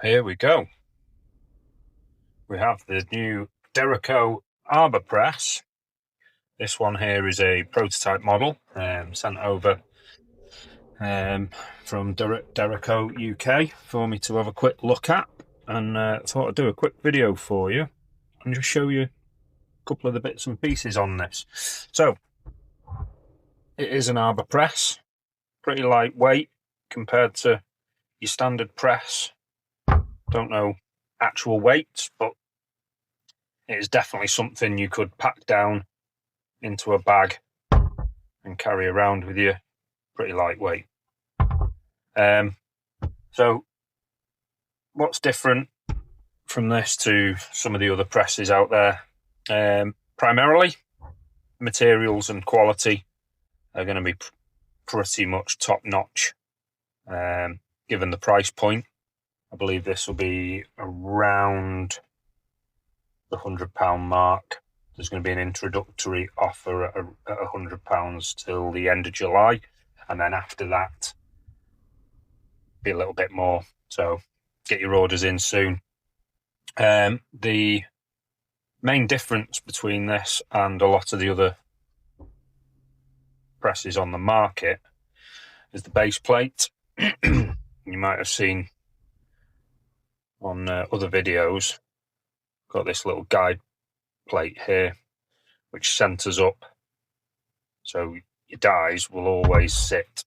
Here we go. We have the new Derraco Arbor Press. This one here is a prototype model sent over from Derraco UK for me to have a quick look at, and thought I'd do a quick video for you and just show you a couple of the bits and pieces on this. So it is an arbor press, pretty lightweight compared to your standard press. Don't know actual weights, but it is definitely something you could pack down into a bag and carry around with you. Pretty lightweight. So what's different from this to some of the other presses out there? Primarily, materials and quality are going to be pretty much top notch. Given the price point, I believe this will be around the £100 mark. There's going to be an introductory offer at £100 till the end of July, and then after that be a little bit more, so get your orders in soon. The main difference between this and a lot of the other presses on the market is the base plate. You might have seen on other videos, got this little guide plate here which centers up, so your dies will always sit.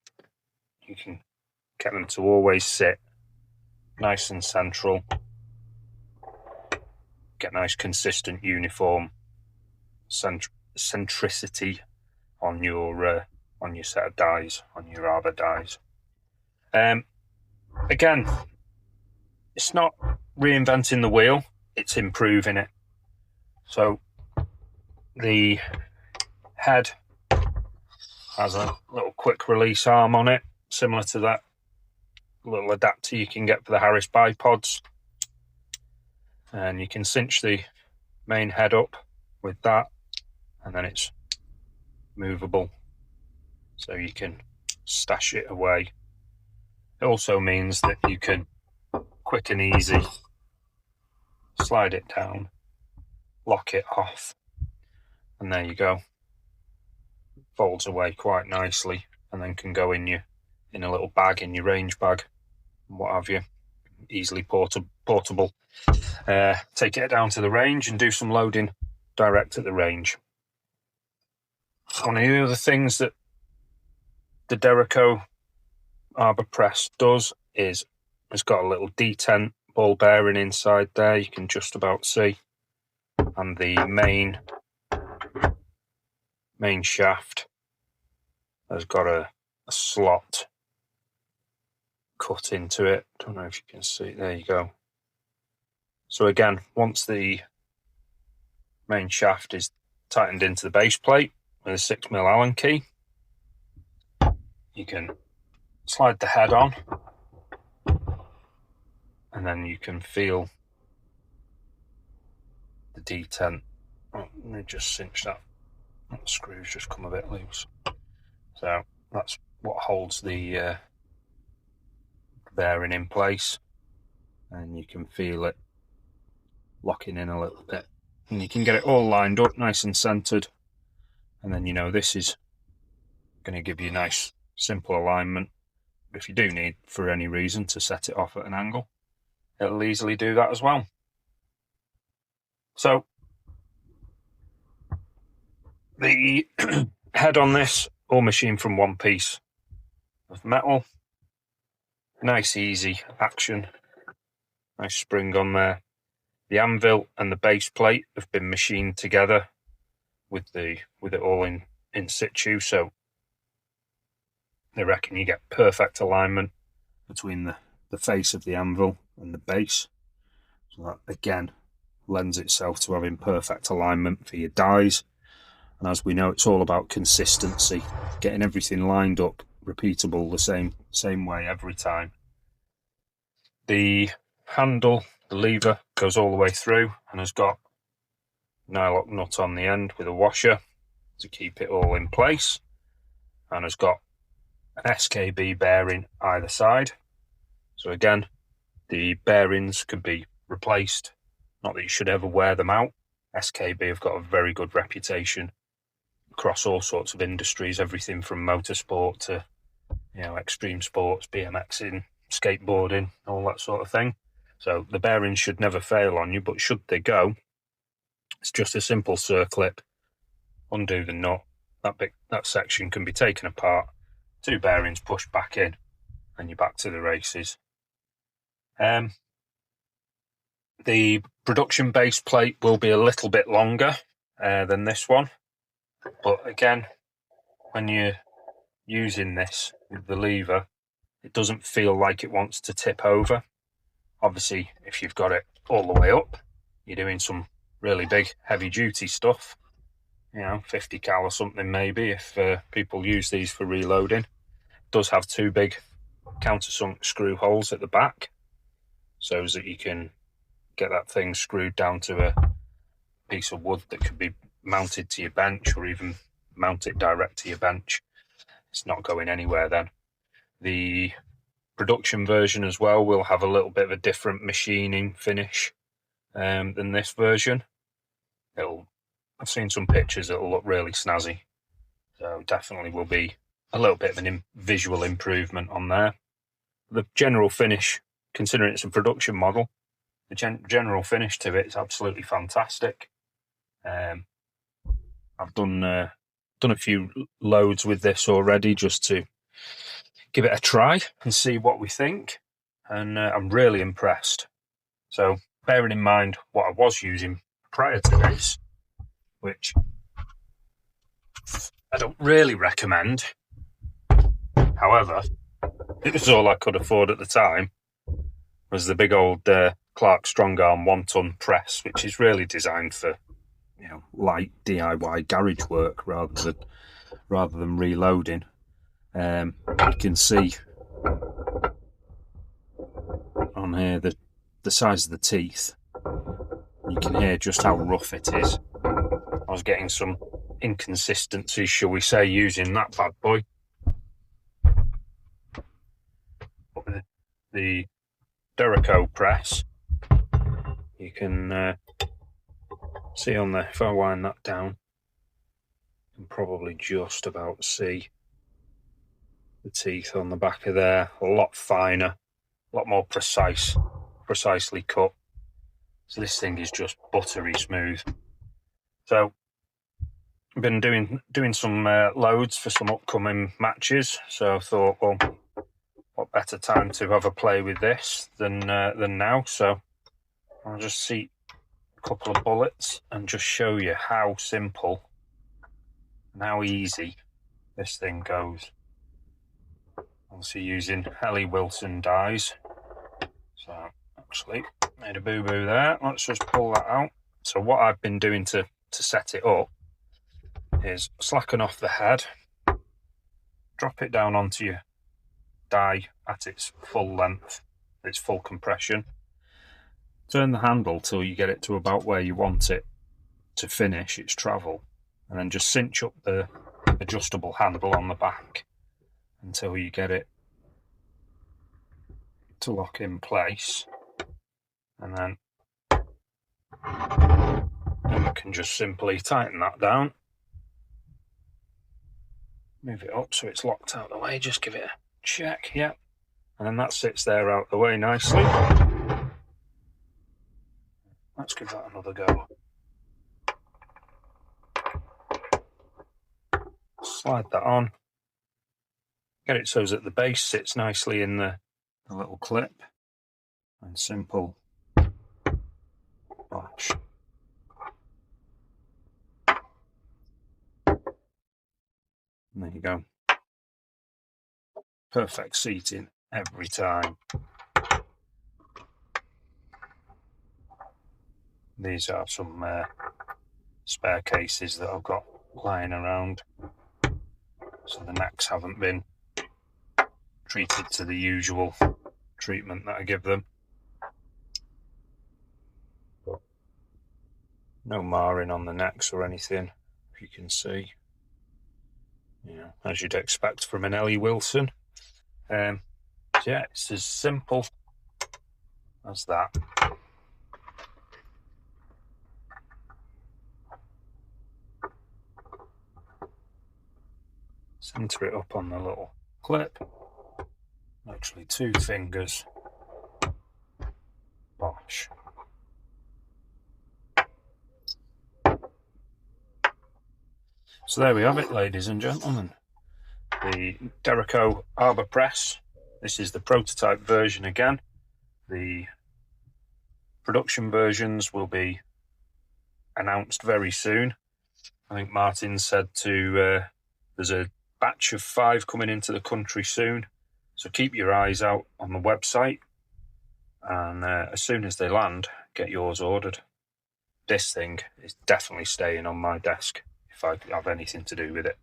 You can get them to always sit nice and central, get nice consistent uniform centricity on your set of dies, on your arbor dies. Again, it's not reinventing the wheel, it's improving it. So the head has a little quick release arm on it, similar to that little adapter you can get for the Harris bipods, and you can cinch the main head up with that, and then it's movable, so you can stash it away. It also means that you can quick and easy slide it down, lock it off, and there you go. Folds away quite nicely, and then can go in a little bag, in your range bag, what have you. Easily portable. Take it down to the range and do some loading direct at the range. One of the other things that the Derraco Arbor Press does is it's got a little detent ball bearing inside there, you can just about see, and the main shaft has got a slot cut into it. Don't know if you can see, there you go. So again, once the main shaft is tightened into the base plate with a 6mm Allen key, you can slide the head on, and then you can feel the detent. Oh, let me just cinch that. The screws just come a bit loose. So that's what holds the bearing in place, and you can feel it locking in a little bit, and you can get it all lined up nice and centered, and then this is going to give you nice simple alignment. But if you do need for any reason to set it off at an angle, it'll easily do that as well. So the head on this, all machined from one piece of metal. Nice easy action, nice spring on there. The anvil and the base plate have been machined together with it all in situ, so they reckon you get perfect alignment between the face of the anvil and the base. So that again lends itself to having perfect alignment for your dies. And as we know, it's all about consistency, getting everything lined up, repeatable, the same way every time. The handle, the lever, goes all the way through and has got a nylock nut on the end with a washer to keep it all in place, and has got an SKB bearing either side. So again, The bearings could be replaced. Not that you should ever wear them out. SKB have got a very good reputation across all sorts of industries, everything from motorsport to, you know, extreme sports, BMXing, skateboarding, all that sort of thing. So the bearings should never fail on you, but should they go, it's just a simple circlip. Undo the nut. That section can be taken apart. 2 bearings pushed back in, and you're back to the races. The production base plate will be a little bit longer than this one, but again, when you're using this with the lever, it doesn't feel like it wants to tip over. Obviously, if you've got it all the way up, you're doing some really big heavy duty stuff, you know, 50 cal or something maybe, if people use these for reloading. It does have 2 big countersunk screw holes at the back, so that you can get that thing screwed down to a piece of wood that could be mounted to your bench, or even mount it direct to your bench. It's not going anywhere then. The production version as well will have a little bit of a different machining finish than this version. I've seen some pictures that'll look really snazzy, so definitely will be a little bit of a visual improvement on there. The general finish, considering it's a production model, the general finish to it is absolutely fantastic. I've done a few loads with this already just to give it a try and see what we think, and I'm really impressed. So bearing in mind what I was using prior to this, which I don't really recommend, however, it was all I could afford at the time, was the big old Clark Strong Arm 1-ton press, which is really designed for, you know, light DIY garage work rather than reloading. You can see on here the size of the teeth. You can hear just how rough it is. I was getting some inconsistencies, shall we say, using that bad boy. But with the Derraco press, you can see on there, if I wind that down, you can probably just about see the teeth on the back of there. A lot finer, a lot more precisely cut. So this thing is just buttery smooth. So I've been doing some loads for some upcoming matches, so I thought, well, what better time to have a play with this than now. So I'll just see a couple of bullets and just show you how simple and how easy this thing goes. Obviously using Ellie Wilson dies. So actually made a boo-boo there. Let's just pull that out. So what I've been doing to set it up is slacken off the head, drop it down onto your die at its full length, its full compression, turn the handle till you get it to about where you want it to finish its travel, and then just cinch up the adjustable handle on the back until you get it to lock in place, and then you can just simply tighten that down, move it up so it's locked out the way, just give it a check, yeah, and then that sits there out the way nicely. Let's give that another go. Slide that on, get it so that the base sits nicely in the little clip, and simple latch. And there you go. Perfect seating every time. These are some spare cases that I've got lying around, so the necks haven't been treated to the usual treatment that I give them. But no marring on the necks or anything, if you can see. You know, as you'd expect from an Ellie Wilson. So yeah, it's as simple That's that. Centre it up on the little clip. Actually 2 fingers. Bosh. So there we have it, ladies and gentlemen. The Derraco Arbor Press. This is the prototype version again. The production versions will be announced very soon. I think Martin said there's a batch of 5 coming into the country soon. So keep your eyes out on the website. And as soon as they land, get yours ordered. This thing is definitely staying on my desk if I have anything to do with it.